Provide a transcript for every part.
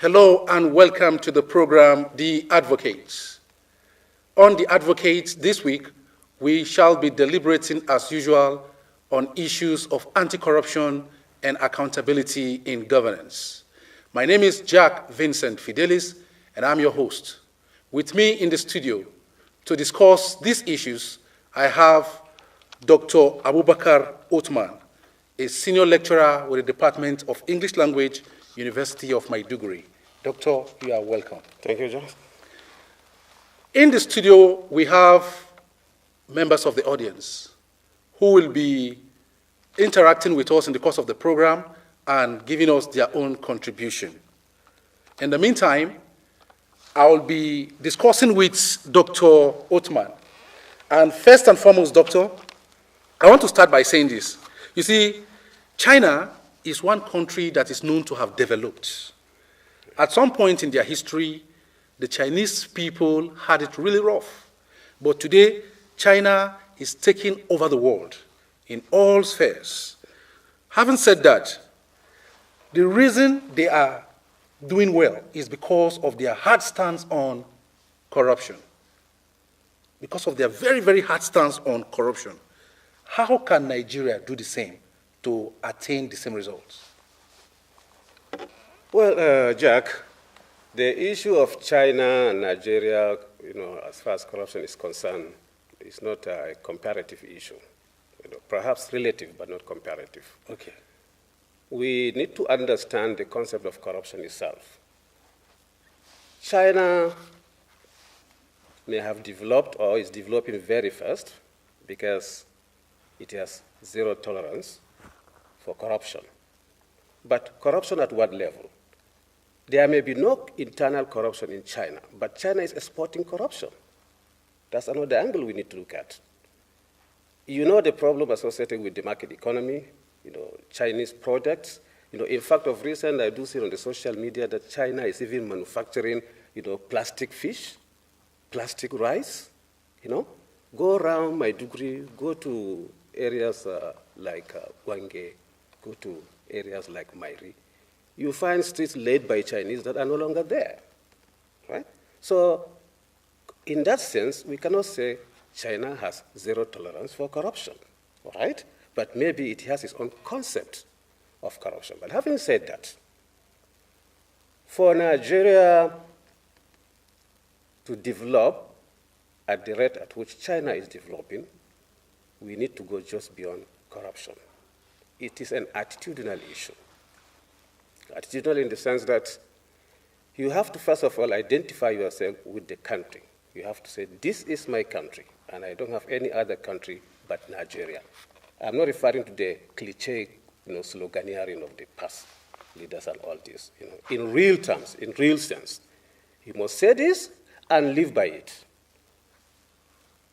Hello and welcome to the program, The Advocates. On The Advocates this week, we shall be deliberating as usual on issues of anti-corruption and accountability in governance. My name is Jack Vincent Fidelis, and I'm your host. With me in the studio to discuss these issues, I have Dr. Abubakar Othman, a senior lecturer with the Department of English Language, University of Maiduguri. Doctor, you are welcome. Thank you, John. In the studio, we have members of the audience who will be interacting with us in the course of the program and giving us their own contribution. In the meantime, I will be discussing with Dr. Othman. And first and foremost, Doctor, I want to start by saying this. You see, China is one country that is known to have developed. At some point in their history, the Chinese people had it really rough. But today, China is taking over the world in all spheres. Having said that, the reason they are doing well is because of their hard stance on corruption. Because of their very, very hard stance on corruption. How can Nigeria do the same to attain the same results? Well, Jack, the issue of China and Nigeria, as far as corruption is concerned, is not a comparative issue. Perhaps relative, but not comparative. Okay. We need to understand the concept of corruption itself. China may have developed or is developing very fast because it has zero tolerance for corruption. But corruption at what level? There may be no internal corruption in China, but China is exporting corruption. That's another angle we need to look at. You know the problem associated with the market economy, Chinese products. In fact, of recent, I do see on the social media that China is even manufacturing, plastic fish, plastic rice. Go around Maiduguri, go to areas like Gwange, go to areas like Mairi. You find streets laid by Chinese that are no longer there, right? So in that sense, we cannot say China has zero tolerance for corruption, right? But maybe it has its own concept of corruption. But having said that, for Nigeria to develop at the rate at which China is developing, we need to go just beyond corruption. It is an attitudinal issue. Attitudinal in the sense that you have to, first of all, identify yourself with the country. You have to say, this is my country, and I don't have any other country but Nigeria. I'm not referring to the cliche, sloganeering of the past leaders and all this. In real terms, in real sense, you must say this and live by it.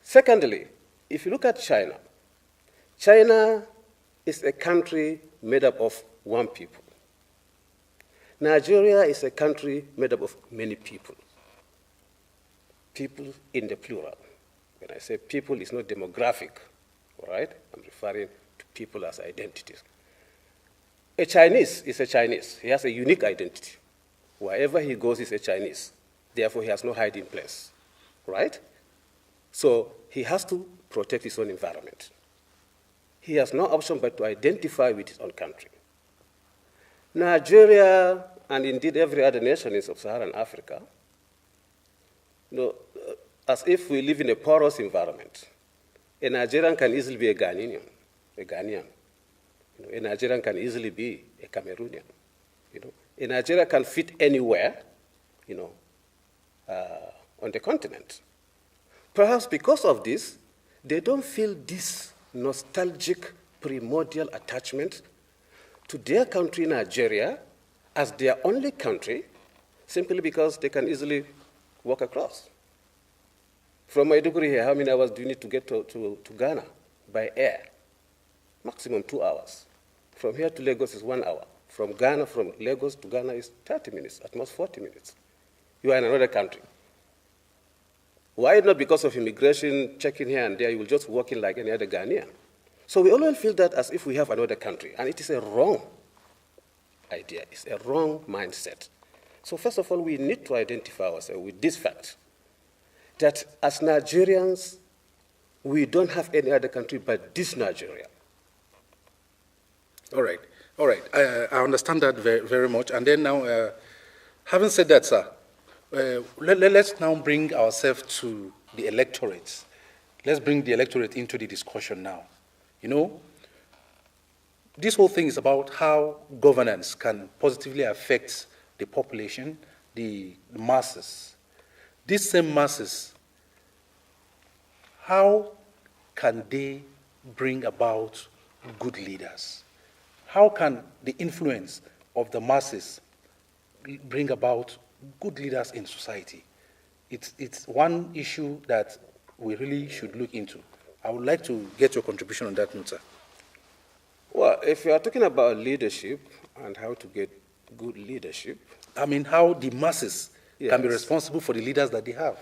Secondly, if you look at China, China is a country made up of one people. Nigeria is a country made up of many people. People in the plural. When I say people, it's not demographic, all right? I'm referring to people as identities. A Chinese is a Chinese. He has a unique identity. Wherever he goes, he's a Chinese. Therefore, he has no hiding place, right? So he has to protect his own environment. He has no option but to identify with his own country. Nigeria, and indeed every other nation in sub-Saharan Africa, as if we live in a porous environment. A Nigerian can easily be a Ghanaian. A Nigerian can easily be a Cameroonian. A Nigerian can fit anywhere, on the continent. Perhaps because of this, they don't feel this nostalgic primordial attachment to their country, Nigeria, as their only country, simply because they can easily walk across. From Maiduguri here, how many hours do you need to get to Ghana by air? Maximum 2 hours. From here to Lagos is 1 hour. From Lagos to Ghana is 30 minutes, at most 40 minutes. You are in another country. Why not? Because of immigration, checking here and there, you will just walk in like any other Ghanaian. So we always feel that as if we have another country, and it is a wrong idea. It's a wrong mindset. So first of all, we need to identify ourselves with this fact, that as Nigerians, we don't have any other country but this Nigeria. All right. All right. I understand that very, very much. And then now, having said that, sir, let's now bring ourselves to the electorate. Let's bring the electorate into the discussion now. You know, this whole thing is about how governance can positively affect the population, the masses. These same masses, how can they bring about good leaders? How can the influence of the masses bring about good leaders in society? It's one issue that we really should look into. I would like to get your contribution on that note, sir. Well, if you are talking about leadership and how to get good leadership, I mean, how the masses can be Yes. responsible for the leaders that they have.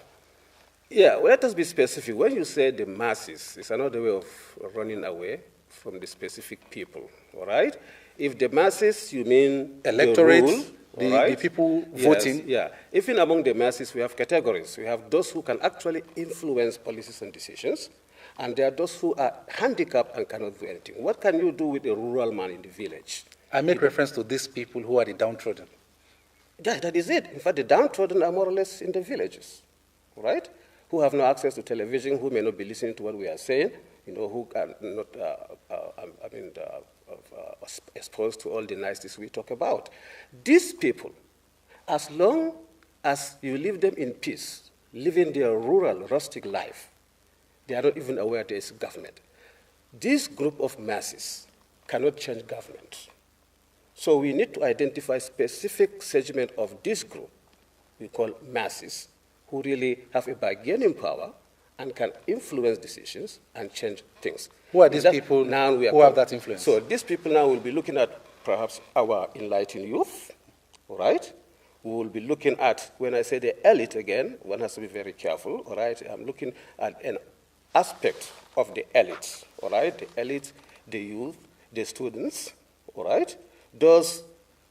yeah, well, let us be specific. When you say the masses, it's another way of running away from the specific people, all right? If the masses, you mean Electorate, the rule, the all right? people Yes, voting. Yeah, even among the masses, we have categories. We have those who can actually influence policies and decisions, and there are those who are handicapped and cannot do anything. What can you do with a rural man in the village? I make reference to these people who are the downtrodden. Yeah, that is it. In fact, the downtrodden are more or less in the villages, right? Who have no access to television, who may not be listening to what we are saying, you know, who are not, exposed to all the niceties we talk about. These people, as long as you leave them in peace, living their rural, rustic life, they are not even aware there is government. This group of masses cannot change government. So we need to identify specific segment of this group, we call masses, who really have a bargaining power and can influence decisions and change things. Who are these people who have that influence? So these people now will be looking at perhaps our enlightened youth, all right? We will be looking at, when I say the elite again, one has to be very careful, all right? I'm looking at an aspect of the elite, all right? The elite, the youth, the students, all right? Those,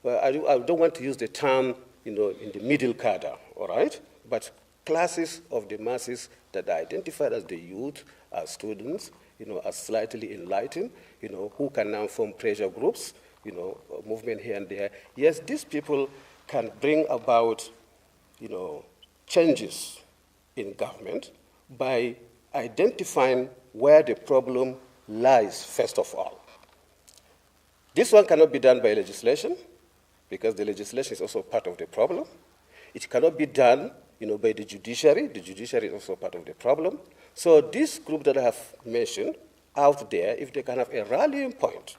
I don't want to use the term, you know, in the middle cadre, all right? But classes of the masses that are identified as the youth, as students, you know, as slightly enlightened, you know, who can now form pressure groups, you know, movement here and there. Yes, these people can bring about, you know, changes in government by identifying where the problem lies first of all. This one cannot be done by legislation, because the legislation is also part of the problem. It cannot be done, you know, by the judiciary. The judiciary is also part of the problem. So this group that I have mentioned out there, if they can have a rallying point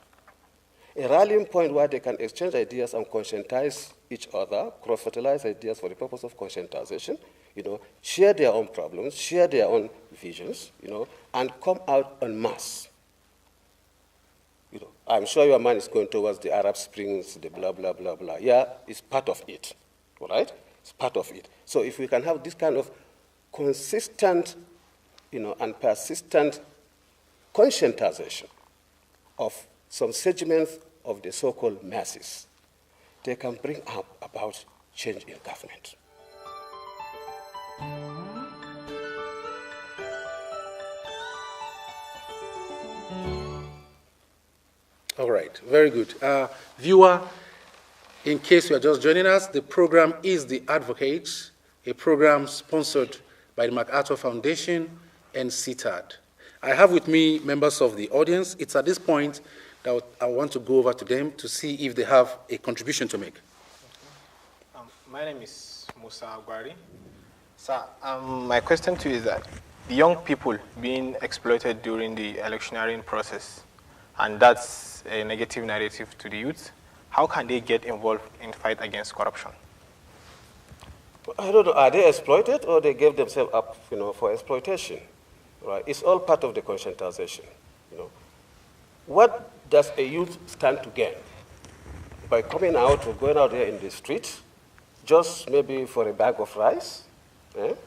where they can exchange ideas and conscientize each other, cross-fertilize ideas for the purpose of conscientization, you know, share their own problems, share their own visions, you know, and come out en masse. You know, I'm sure your mind is going towards the Arab Springs, the blah, blah, blah, blah. Yeah, it's part of it, all right? It's part of it. So if we can have this kind of consistent, you know, and persistent conscientization of some segments of the so-called masses, they can bring up about change in government. All right, very good. Viewer, in case you are just joining us, the program is The Advocates, a program sponsored by the MacArthur Foundation and CTAD. I have with me members of the audience. It's at this point that I want to go over to them to see if they have a contribution to make. My name is Musa Agwari. Sir, my question to you is that the young people being exploited during the electioneering process, and that's a negative narrative to the youth, how can they get involved in the fight against corruption? I don't know, are they exploited or they gave themselves up, you know, for exploitation? Right? It's all part of the conscientization, you know. What does a youth stand to gain by coming out or going out there in the street, just maybe for a bag of rice,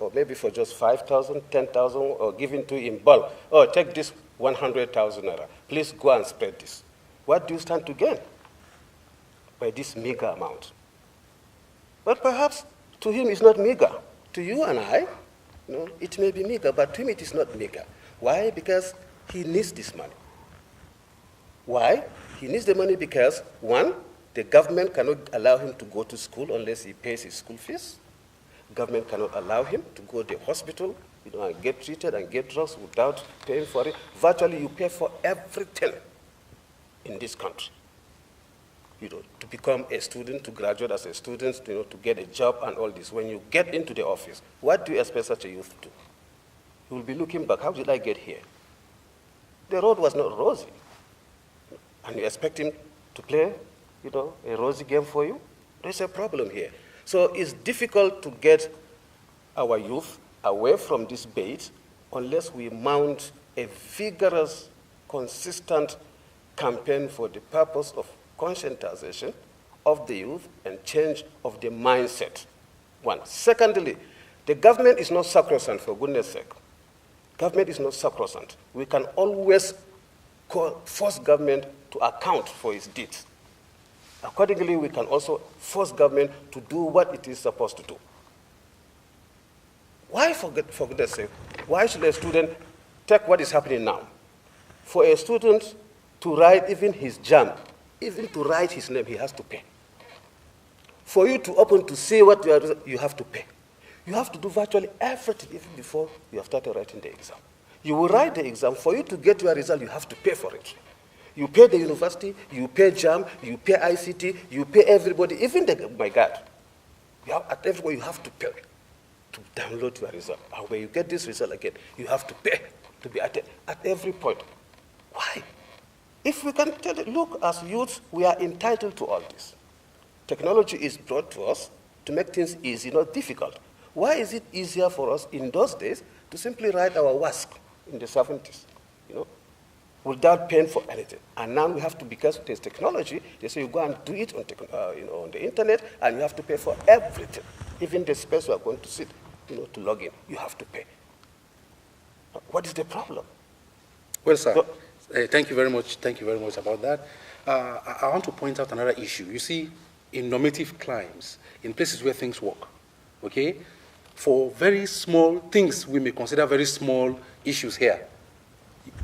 or maybe for just 5,000, 10,000, or giving to in bulk? Oh, take this 100,000 naira. Please go and spread this. What do you stand to gain by this meager amount? But perhaps to him it's not meager. To you and I, it may be meager, but to him it is not meager. Why? Because he needs this money. Why? He needs the money because, one, the government cannot allow him to go to school unless he pays his school fees. Government cannot allow him to go to the hospital, and get treated and get drugs without paying for it. Virtually, you pay for everything in this country. To become a student, to graduate as a student, to get a job and all this. When you get into the office, what do you expect such a youth to do? He will be looking back, how did I get here? The road was not rosy. And you expect him to play, a rosy game for you? There's a problem here. So it's difficult to get our youth away from this bait unless we mount a vigorous, consistent campaign for the purpose of conscientization of the youth and change of the mindset. One. Secondly, the government is not sacrosanct, for goodness sake. Government is not sacrosanct. We can always force government to account for its deeds. Accordingly, we can also force government to do what it is supposed to do. Why, for goodness sake, why should a student take what is happening now? For a student to write even his JAM, even to write his name, he has to pay. For you to open to see what you have to pay. You have to do virtually everything even before you have started writing the exam. You will write the exam. For you to get your result, you have to pay for it. You pay the university, you pay JAM, you pay ICT, you pay everybody, even my God. At everywhere you have to pay to download your result. And when you get this result again, you have to pay to be at every point. Why? If we can tell it, look, as youths, we are entitled to all this. Technology is brought to us to make things easy, not difficult. Why is it easier for us in those days to simply write our WASC in the 70s, without paying for anything? And now we have to, because there's technology, they say you go and do it on the internet, and you have to pay for everything. Even the space you are going to sit, to log in, you have to pay. What is the problem? Well, sir, thank you very much. Thank you very much about that. I want to point out another issue. You see, in normative climes, in places where things work, okay, for very small things we may consider very small issues here,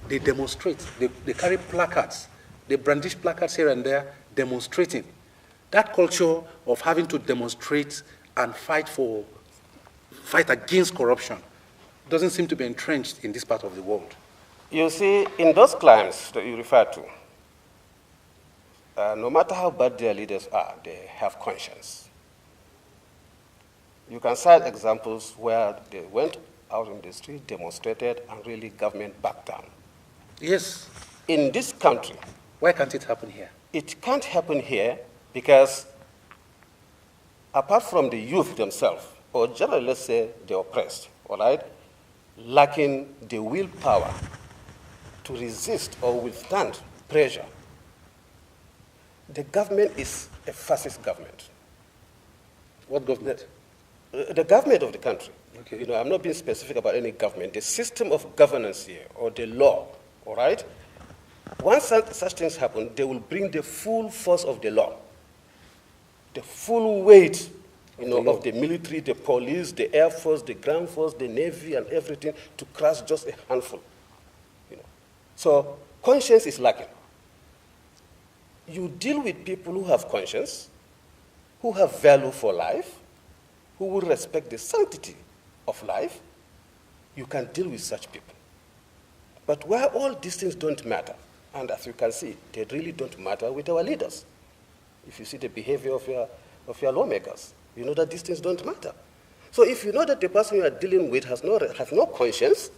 they demonstrate, they carry placards, they brandish placards here and there, demonstrating. That culture of having to demonstrate and fight against corruption doesn't seem to be entrenched in this part of the world. You see, in those climes that you refer to, no matter how bad their leaders are, they have conscience. You can cite examples where they went out in the street, demonstrated, and really government backed down. Yes. In this country. Why can't it happen here? It can't happen here because apart from the youth themselves, or generally let's say the oppressed, all right, lacking the willpower to resist or withstand pressure, the government is a fascist government. What government? The government of the country. Okay. I'm not being specific about any government. The system of governance here, or the law, all right? Once such things happen, they will bring the full force of the law, the full weight, of the military, the police, the air force, the ground force, the navy, and everything to crush just a handful. So conscience is lacking. You deal with people who have conscience, who have value for life, who will respect the sanctity of life, you can deal with such people. But where all these things don't matter, and as you can see, they really don't matter with our leaders. If you see the behavior of your lawmakers, you know that these things don't matter. So if you know that the person you are dealing with has no conscience,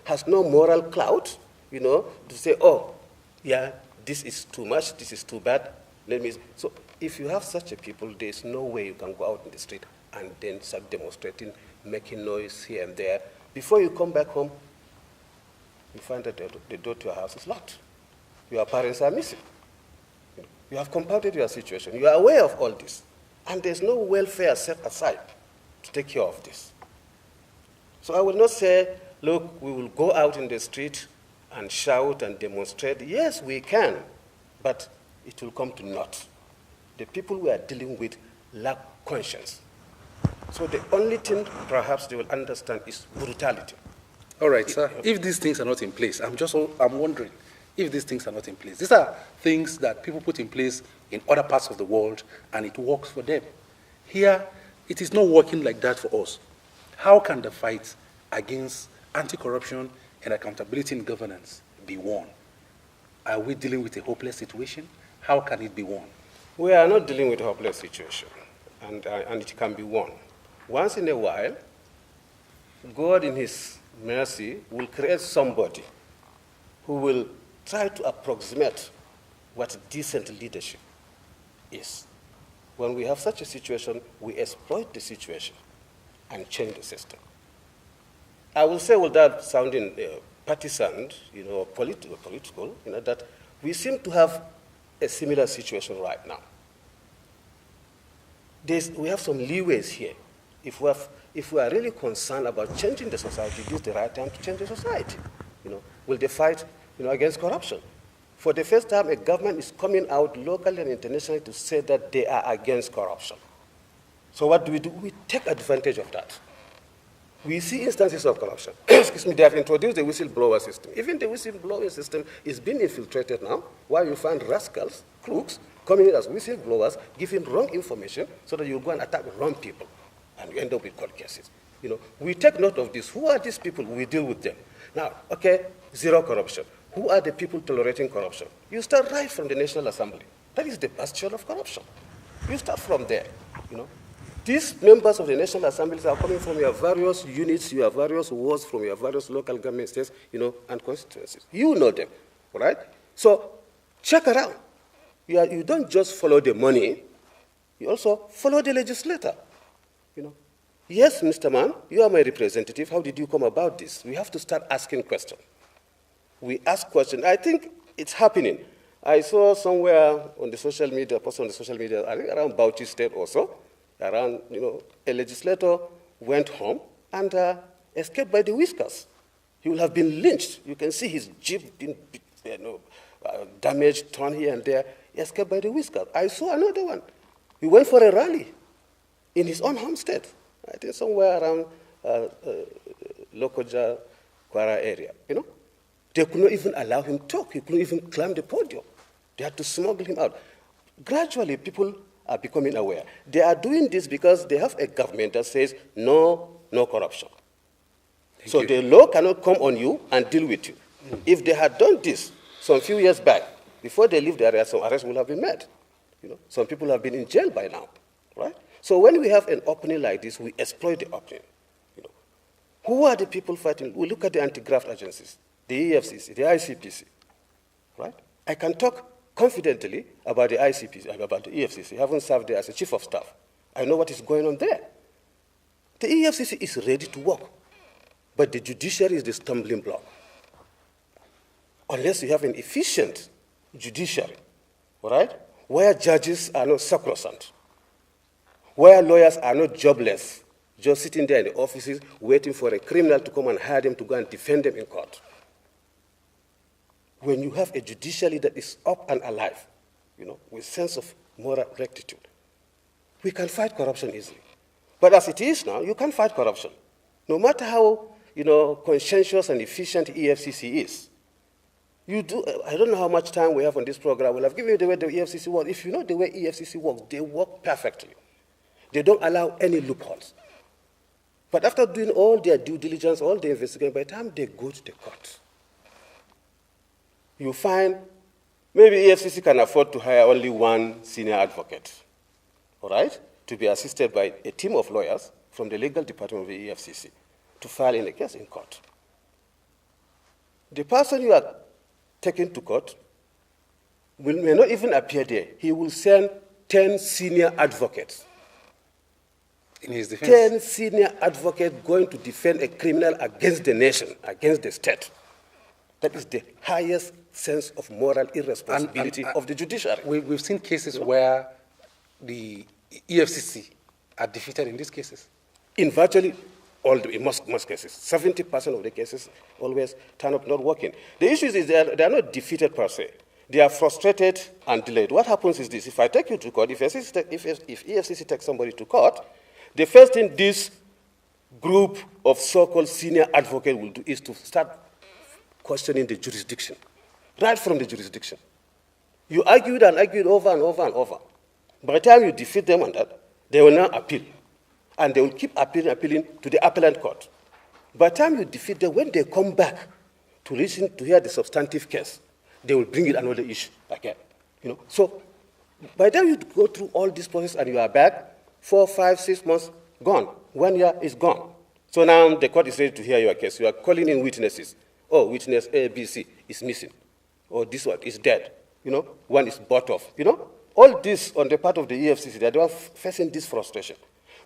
has no moral clout, to say, oh, yeah, this is too much, this is too bad, So if you have such a people, there's no way you can go out in the street and then start demonstrating, making noise here and there. Before you come back home, you find that the door to your house is locked. Your parents are missing. You have compounded your situation. You are aware of all this. And there's no welfare set aside to take care of this. So I will not say, look, we will go out in the street and shout and demonstrate. Yes, we can, but it will come to naught. The people we are dealing with lack conscience. So the only thing perhaps they will understand is brutality. All right, sir. If these things are not in place, I'm wondering if these things are not in place. These are things that people put in place in other parts of the world, and it works for them. Here, it is not working like that for us. How can the fight against anti-corruption and accountability in governance be won? Are we dealing with a hopeless situation? How can it be won? We are not dealing with a hopeless situation, and it can be won. Once in a while, God in his mercy will create somebody who will try to approximate what decent leadership is. When we have such a situation, we exploit the situation and change the system. I will say without sounding partisan, political, that we seem to have a similar situation right now. We have some leeways here. If we are really concerned about changing the society, this is the right time to change the society. Will they fight against corruption? For the first time, a government is coming out locally and internationally to say that they are against corruption. So what do? We take advantage of that. We see instances of corruption. Excuse me, they have introduced the whistleblower system. Even the whistleblowing system is being infiltrated now, where you find rascals, crooks, coming in as whistleblowers, giving wrong information so that you go and attack wrong people, and you end up with court cases. We take note of this. Who are these people? We deal with them. Now, okay, zero corruption. Who are the people tolerating corruption? You start right from the National Assembly. That is the bastion of corruption. You start from there, These members of the National Assemblies are coming from your various units, your various wards, from your various local government states, and constituencies. You know them, all right? So check around. You don't just follow the money, you also follow the legislator, Yes, Mr. Man, you are my representative. How did you come about this? We have to start asking questions. We ask questions. I think it's happening. I saw somewhere on the social media, post on the social media, I think around Bauchi State also, around, a legislator went home and escaped by the whiskers. He will have been lynched. You can see his jeep being damaged, torn here and there. He escaped by the whiskers. I saw another one. He went for a rally in his own home state. I think somewhere around Lokoja, Kwara area, They could not even allow him to talk. He couldn't even climb the podium. They had to smuggle him out. Gradually, people are becoming aware. They are doing this because they have a government that says, no corruption. So the law cannot come on you and deal with you. If they had done this some few years back, before they leave the area, some arrests will have been made. Some people have been in jail by now, right? So when we have an opening like this, we exploit the opening. Who are the people fighting? We look at the anti-graft agencies, the EFCC, the ICPC, right? I can talk confidently about the ICPC, about the EFCC. I haven't served there as a chief of staff. I know what is going on there. The EFCC is ready to work, but the judiciary is the stumbling block. Unless you have an efficient judiciary, all right, where judges are not sacrosanct, where lawyers are not jobless, just sitting there in the offices waiting for a criminal to come and hire them to go and defend them in court. When you have a judiciary that is up and alive, with sense of moral rectitude, we can fight corruption easily. But as it is now, you can't fight corruption. No matter how, conscientious and efficient EFCC is. I don't know how much time we have on this program. We'll have given you the way the EFCC works. If you know the way EFCC works, they work perfectly. They don't allow any loopholes. But after doing all their due diligence, all the investigation, by the time they go to the court, you find maybe EFCC can afford to hire only one senior advocate, all right, to be assisted by a team of lawyers from the legal department of the EFCC to file in a case in court. The person you are taken to court may not even appear there. He will send 10 senior advocates. In his defense? 10 senior advocates going to defend a criminal against the nation, against the state. That is the highest sense of moral irresponsibility of the judiciary. We've seen cases where the EFCC are defeated in these cases. In virtually in most cases. 70% of the cases always turn up not working. The issue is they are not defeated per se. They are frustrated and delayed. What happens is this. If I take you to court, if EFCC takes somebody to court, the first thing this group of so-called senior advocates will do is to start questioning the jurisdiction, right from the jurisdiction. You argued and argued over and over and over. By the time you defeat them on that, they will now appeal. And they will keep appealing to the appellate court. By the time you defeat them, when they come back to listen, to hear the substantive case, they will bring in another issue again. So by the time you go through all this process and you are back, 4, 5, 6 months, gone. 1 year is gone. So now the court is ready to hear your case. You are calling in witnesses. Oh, witness A, B, C is missing. Or this one is dead. One is bought off. All this on the part of the EFCC, they are facing this frustration.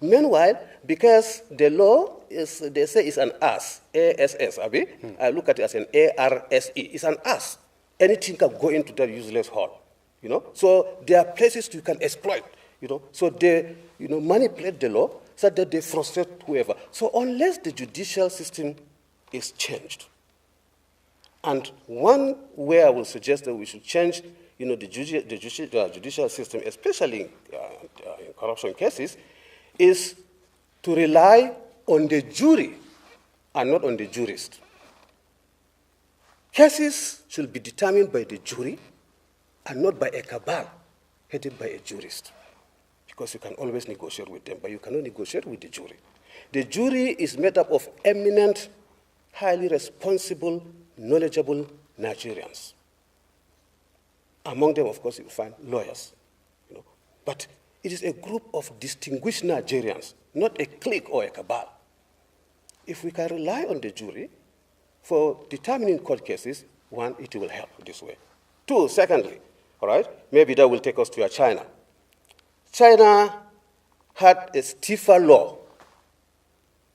Meanwhile, because the law is, they say it's an AS, A-S-S, Abi. I look at it as an A-R-S-E. It's an AS. Anything can go into that useless hole. So there are places you can exploit. So they manipulate the law so that they frustrate whoever. So unless the judicial system is changed, and one way I will suggest that we should change the judicial system, especially in corruption cases, is to rely on the jury and not on the jurist. Cases should be determined by the jury and not by a cabal headed by a jurist. Because you can always negotiate with them, but you cannot negotiate with the jury. The jury is made up of eminent, highly responsible, knowledgeable Nigerians. Among them, of course, you find lawyers. But it is a group of distinguished Nigerians, not a clique or a cabal. If we can rely on the jury for determining court cases, one, it will help this way. Two, secondly, all right, maybe that will take us to China. China had a stiffer law,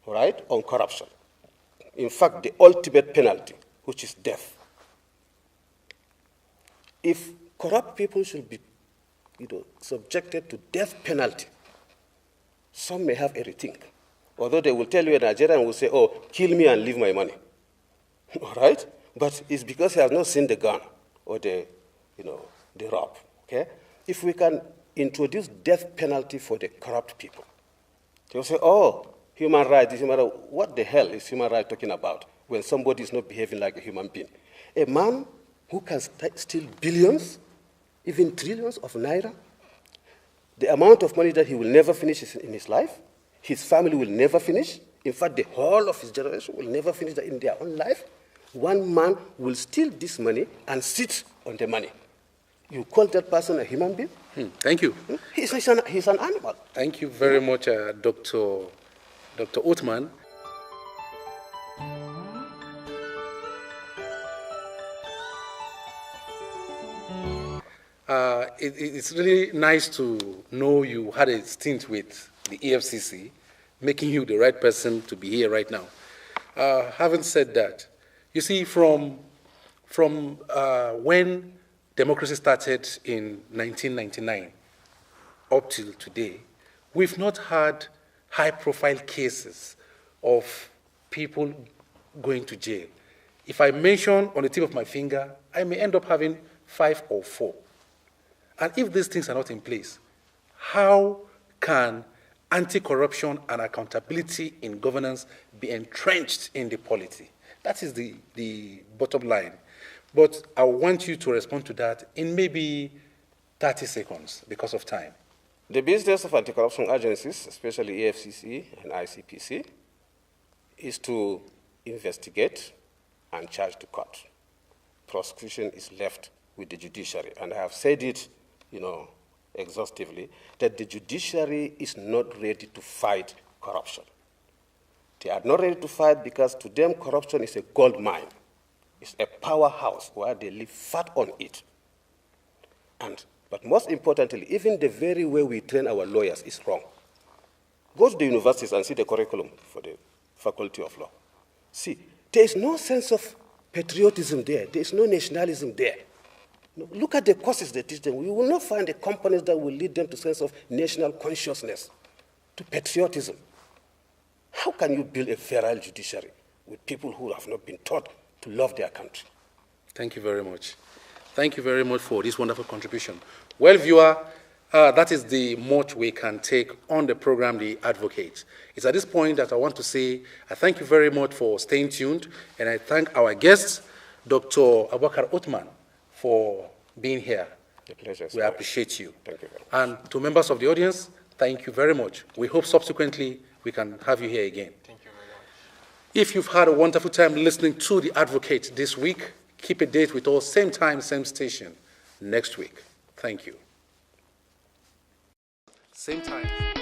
all right, on corruption. In fact, the ultimate penalty, which is death. If corrupt people should be subjected to death penalty, some may have a rethink. Although they will tell you, a Nigerian will say, oh, kill me and leave my money. All right? But it's because he has not seen the gun or the rope. Okay? If we can introduce death penalty for the corrupt people, they will say, oh, human rights is human rights. What the hell is human rights talking about when somebody is not behaving like a human being? A man who can steal billions, even trillions of naira, the amount of money that he will never finish in his life, his family will never finish. In fact, the whole of his generation will never finish that in their own life. One man will steal this money and sit on the money. You call that person a human being? Thank you. He's an animal. Thank you very much, Dr. Othman. It's really nice to know you had a stint with the EFCC, making you the right person to be here right now. Having said that, you see, from when democracy started in 1999 up till today, we've not had high-profile cases of people going to jail. If I mention on the tip of my finger, I may end up having 5 or 4. And if these things are not in place, how can anti-corruption and accountability in governance be entrenched in the polity? That is the bottom line. But I want you to respond to that in maybe 30 seconds because of time. The business of anti-corruption agencies, especially EFCC and ICPC, is to investigate and charge to court. Prosecution is left with the judiciary. And I have said it, exhaustively, that the judiciary is not ready to fight corruption. They are not ready to fight because to them corruption is a gold mine. It's a powerhouse where they live fat on it. But most importantly, even the very way we train our lawyers is wrong. Go to the universities and see the curriculum for the Faculty of Law. See, there is no sense of patriotism there. There is no nationalism there. Look at the courses they teach them. We will not find the components that will lead them to a sense of national consciousness, to patriotism. How can you build a virile judiciary with people who have not been taught to love their country? Thank you very much. Thank you very much for this wonderful contribution. Well, viewer, that is the much we can take on the program, The Advocate. It's at this point that I want to say I thank you very much for staying tuned, and I thank our guest, Dr. Abubakar Othman, for being here. A pleasure. We appreciate you. Thank you very much. And to members of the audience, thank you very much. We hope subsequently we can have you here again. Thank you very much. If you've had a wonderful time listening to The Advocate this week, keep a date with us, same time, same station, next week. Thank you. Same time.